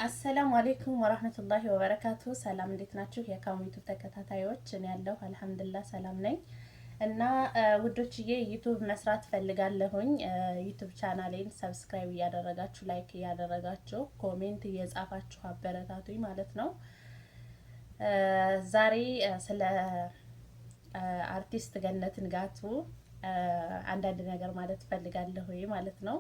አሰላሙ አሌይኩም ወራህመቱላሂ ወበረካቱ። ሰላም እንዴት ናችሁ? የካሙ ዩቱብ ተከታታዮች እኔ ያለሁ አልሐምዱሊላህ ሰላም ነኝ። እና ውዶችዬ ዩቱብ መስራት ፈልጋለሁኝ። ዩቱብ ቻናሌን ሰብስክራይብ እያደረጋችሁ ላይክ እያደረጋችሁ ኮሜንት እየጻፋችሁ አበረታቱኝ ማለት ነው። ዛሬ ስለ አርቲስት ገነት ንጋቱ አንዳንድ ነገር ማለት ፈልጋለሁ ማለት ነው።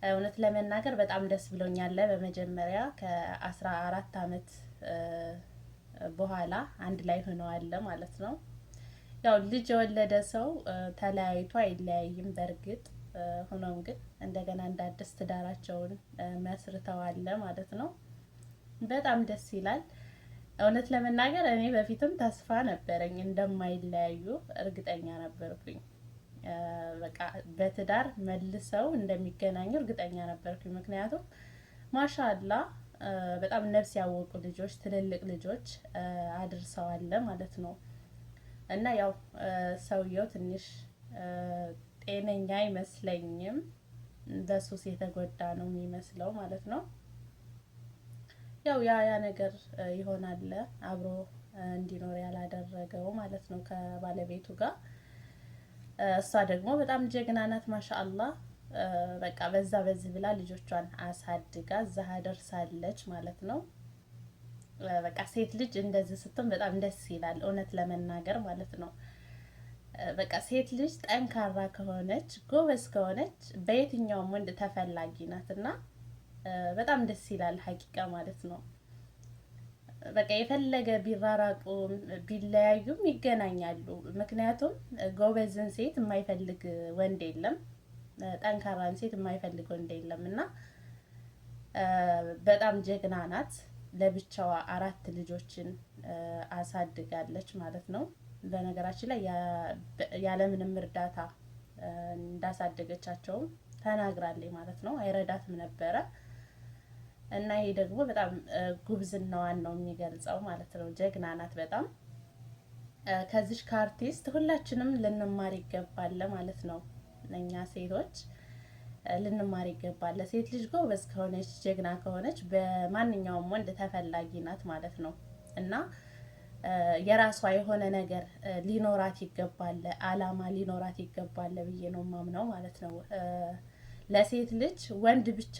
እውነት ለመናገር በጣም ደስ ብሎኛል። በመጀመሪያ ከ14 አመት በኋላ አንድ ላይ ሆነዋል ማለት ነው። ያው ልጅ የወለደ ሰው ተለያይቶ አይለያይም በእርግጥ ሆኖም ግን እንደገና እንደ አዲስ ትዳራቸውን መስርተዋል ማለት ነው። በጣም ደስ ይላል። እውነት ለመናገር እኔ በፊትም ተስፋ ነበረኝ እንደማይለያዩ እርግጠኛ ነበርኩኝ። በቃ በትዳር መልሰው እንደሚገናኙ እርግጠኛ ነበርኩኝ። ምክንያቱም ማሻአላ በጣም ነፍስ ያወቁ ልጆች ትልልቅ ልጆች አድርሰዋል ማለት ነው። እና ያው ሰውየው ትንሽ ጤነኛ አይመስለኝም፣ በሱስ የተጎዳ ነው የሚመስለው ማለት ነው። ያው ያ ነገር ይሆናል አብሮ እንዲኖር ያላደረገው ማለት ነው ከባለቤቱ ጋር። እሷ ደግሞ በጣም ጀግና ናት ማሻአላህ። በቃ በዚህ ብላ ልጆቿን አሳድጋ እዛ ደርሳለች ማለት ነው። በቃ ሴት ልጅ እንደዚህ ስትሆን በጣም ደስ ይላል እውነት ለመናገር ማለት ነው። በቃ ሴት ልጅ ጠንካራ ከሆነች ጎበዝ ከሆነች በየትኛውም ወንድ ተፈላጊ ናት እና በጣም ደስ ይላል ሀቂቃ ማለት ነው። በቃ የፈለገ ቢራራቁ ቢለያዩም ይገናኛሉ። ምክንያቱም ጎበዝን ሴት የማይፈልግ ወንድ የለም፣ ጠንካራን ሴት የማይፈልግ ወንድ የለም እና በጣም ጀግና ናት። ለብቻዋ 4 ልጆችን አሳድጋለች ማለት ነው። በነገራችን ላይ ያለምንም እርዳታ እንዳሳደገቻቸውም ተናግራለች ማለት ነው። አይረዳትም ነበረ እና ይሄ ደግሞ በጣም ጉብዝናዋን ነው የሚገልጸው ማለት ነው። ጀግና ናት በጣም። ከዚህ ከአርቲስት ሁላችንም ልንማር ይገባል ማለት ነው። እኛ ሴቶች ልንማር ይገባል። ሴት ልጅ ጎበዝ ከሆነች ጀግና ከሆነች በማንኛውም ወንድ ተፈላጊ ናት ማለት ነው እና የራሷ የሆነ ነገር ሊኖራት ይገባል፣ አላማ ሊኖራት ይገባል ብዬ ነው ማምነው ማለት ነው። ለሴት ልጅ ወንድ ብቻ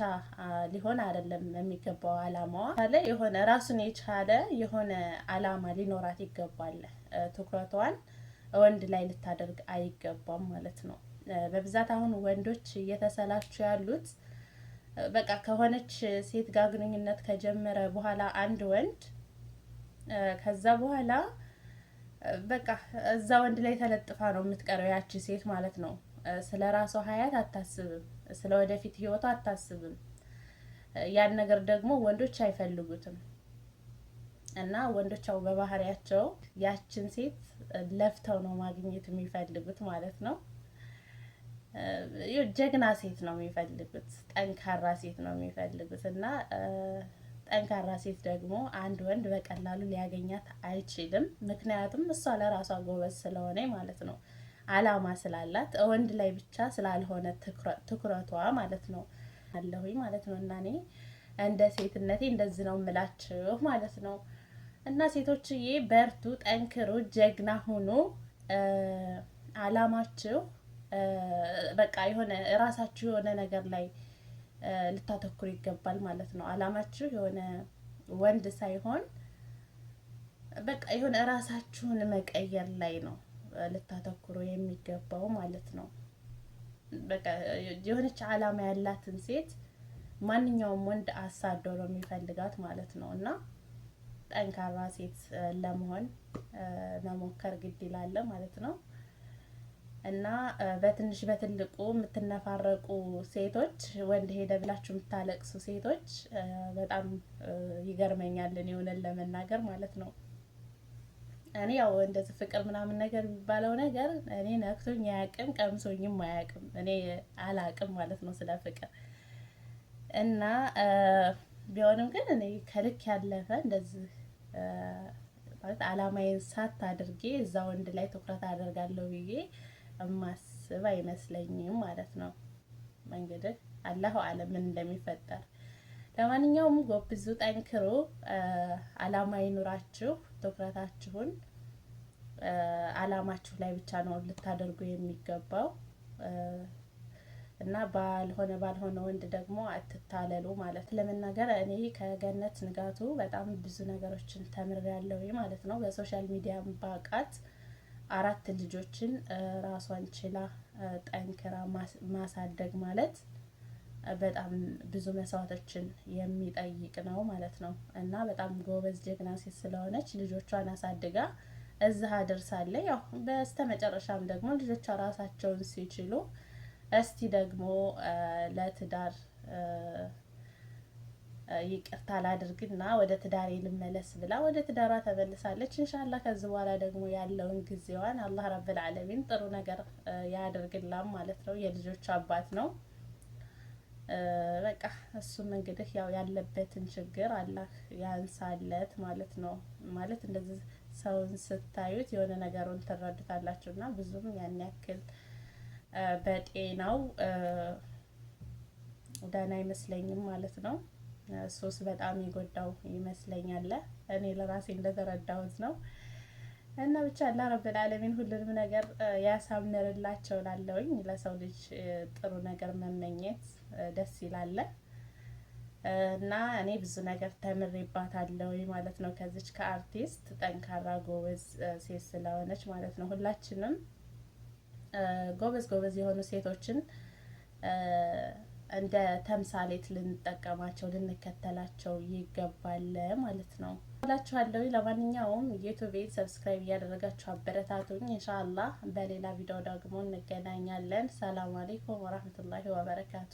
ሊሆን አይደለም የሚገባው አላማዋ ላይ የሆነ ራሱን የቻለ የሆነ አላማ ሊኖራት ይገባል። ትኩረቷን ወንድ ላይ ልታደርግ አይገባም ማለት ነው። በብዛት አሁን ወንዶች እየተሰላቹ ያሉት በቃ ከሆነች ሴት ጋር ግንኙነት ከጀመረ በኋላ አንድ ወንድ ከዛ በኋላ በቃ እዛ ወንድ ላይ ተለጥፋ ነው የምትቀረው ያቺ ሴት ማለት ነው። ስለ ራሷ ሀያት አታስብም፣ ስለ ወደፊት ህይወቷ አታስብም። ያን ነገር ደግሞ ወንዶች አይፈልጉትም እና ወንዶቻው በባህሪያቸው ያችን ሴት ለፍተው ነው ማግኘት የሚፈልጉት ማለት ነው። ጀግና ሴት ነው የሚፈልጉት፣ ጠንካራ ሴት ነው የሚፈልጉት እና ጠንካራ ሴት ደግሞ አንድ ወንድ በቀላሉ ሊያገኛት አይችልም። ምክንያቱም እሷ ለራሷ ጎበዝ ስለሆነ ማለት ነው። አላማ ስላላት ወንድ ላይ ብቻ ስላልሆነ ትኩረቷ ማለት ነው አለሁኝ ማለት ነው። እና እኔ እንደ ሴትነቴ እንደዚህ ነው የምላችሁ ማለት ነው። እና ሴቶችዬ በርቱ፣ ጠንክሩ፣ ጀግና ሁኑ። አላማችሁ በቃ የሆነ ራሳችሁ የሆነ ነገር ላይ ልታተኩሩ ይገባል ማለት ነው። አላማችሁ የሆነ ወንድ ሳይሆን በቃ የሆነ ራሳችሁን መቀየር ላይ ነው ልታተኩሩ የሚገባው ማለት ነው። በቃ የሆነች አላማ ያላትን ሴት ማንኛውም ወንድ አሳዶ ነው የሚፈልጋት ማለት ነው። እና ጠንካራ ሴት ለመሆን መሞከር ግድ ይላል ማለት ነው። እና በትንሽ በትልቁ የምትነፋረቁ ሴቶች፣ ወንድ ሄደ ብላችሁ የምታለቅሱ ሴቶች በጣም ይገርመኛል እኔ እውነት ለመናገር ማለት ነው። እኔ ያው እንደዚህ ፍቅር ምናምን ነገር የሚባለው ነገር እኔ ነክቶኝ አያውቅም፣ ቀምሶኝም አያውቅም። እኔ አላውቅም ማለት ነው ስለ ፍቅር እና ቢሆንም ግን እኔ ከልክ ያለፈ እንደዚህ ማለት አላማዬን ሳት አድርጌ እዛ ወንድ ላይ ትኩረት አደርጋለሁ ብዬ እማስብ አይመስለኝም ማለት ነው። እንግዲህ አላሁ አለም ምን እንደሚፈጠር። ለማንኛውም ጎብዙ፣ ጠንክሩ፣ አላማ ይኑራችሁ። ትኩረታችሁን አላማችሁ ላይ ብቻ ነው ልታደርጉ የሚገባው እና ባልሆነ ወንድ ደግሞ አትታለሉ ማለት ለመናገር እኔ ከገነት ንጋቱ በጣም ብዙ ነገሮችን ተምሬያለሁ ማለት ነው። በሶሻል ሚዲያ ባቃት 4 ልጆችን ራሷን ችላ ጠንክራ ማሳደግ ማለት በጣም ብዙ መስዋዕቶችን የሚጠይቅ ነው ማለት ነው እና በጣም ጎበዝ ጀግና ሴት ስለሆነች ልጆቿን አሳድጋ እዛ አደርሳለች። ያው በስተመጨረሻም ደግሞ ልጆቿ ራሳቸውን ሲችሉ እስቲ ደግሞ ለትዳር ይቅርታ ላድርግና ወደ ትዳሬ ልመለስ ብላ ወደ ትዳሯ ተመልሳለች። ኢንሻአላህ ከዚህ በኋላ ደግሞ ያለውን ጊዜዋን አላህ ረብል ዓለሚን ጥሩ ነገር ያደርግላም ማለት ነው። የልጆቹ አባት ነው። በቃ እሱም እንግዲህ ያው ያለበትን ችግር አላህ ያንሳለት ማለት ነው። ማለት እንደዚህ ሰውን ስታዩት የሆነ ነገሩን ትረዱታላችሁና ብዙም ያን ያክል በጤናው ደህና አይመስለኝም ማለት ነው። ሱስ በጣም የጎዳው ይመስለኛል። እኔ ለራሴ እንደተረዳሁት ነው። እና ብቻ አላህ ረብል ዓለሚን ሁሉንም ነገር ያሳምርላቸው እላለሁኝ። ለሰው ልጅ ጥሩ ነገር መመኘት ደስ ይላል እና እኔ ብዙ ነገር ተምሬባታለሁ ማለት ነው ከዚች ከአርቲስት ጠንካራ ጎበዝ ሴት ስለሆነች ማለት ነው። ሁላችንም ጎበዝ የሆኑ ሴቶችን እንደ ተምሳሌት ልንጠቀማቸው ልንከተላቸው ይገባል ማለት ነው እላችኋለሁ። ለማንኛውም ዩቲዩቤን ሰብስክራይብ እያደረጋችሁ አበረታቱኝ። ኢንሻአላህ በሌላ ቪዲዮ ደግሞ እንገናኛለን። ሰላም አለይኩም ወራህመቱላሂ ወበረካቱ።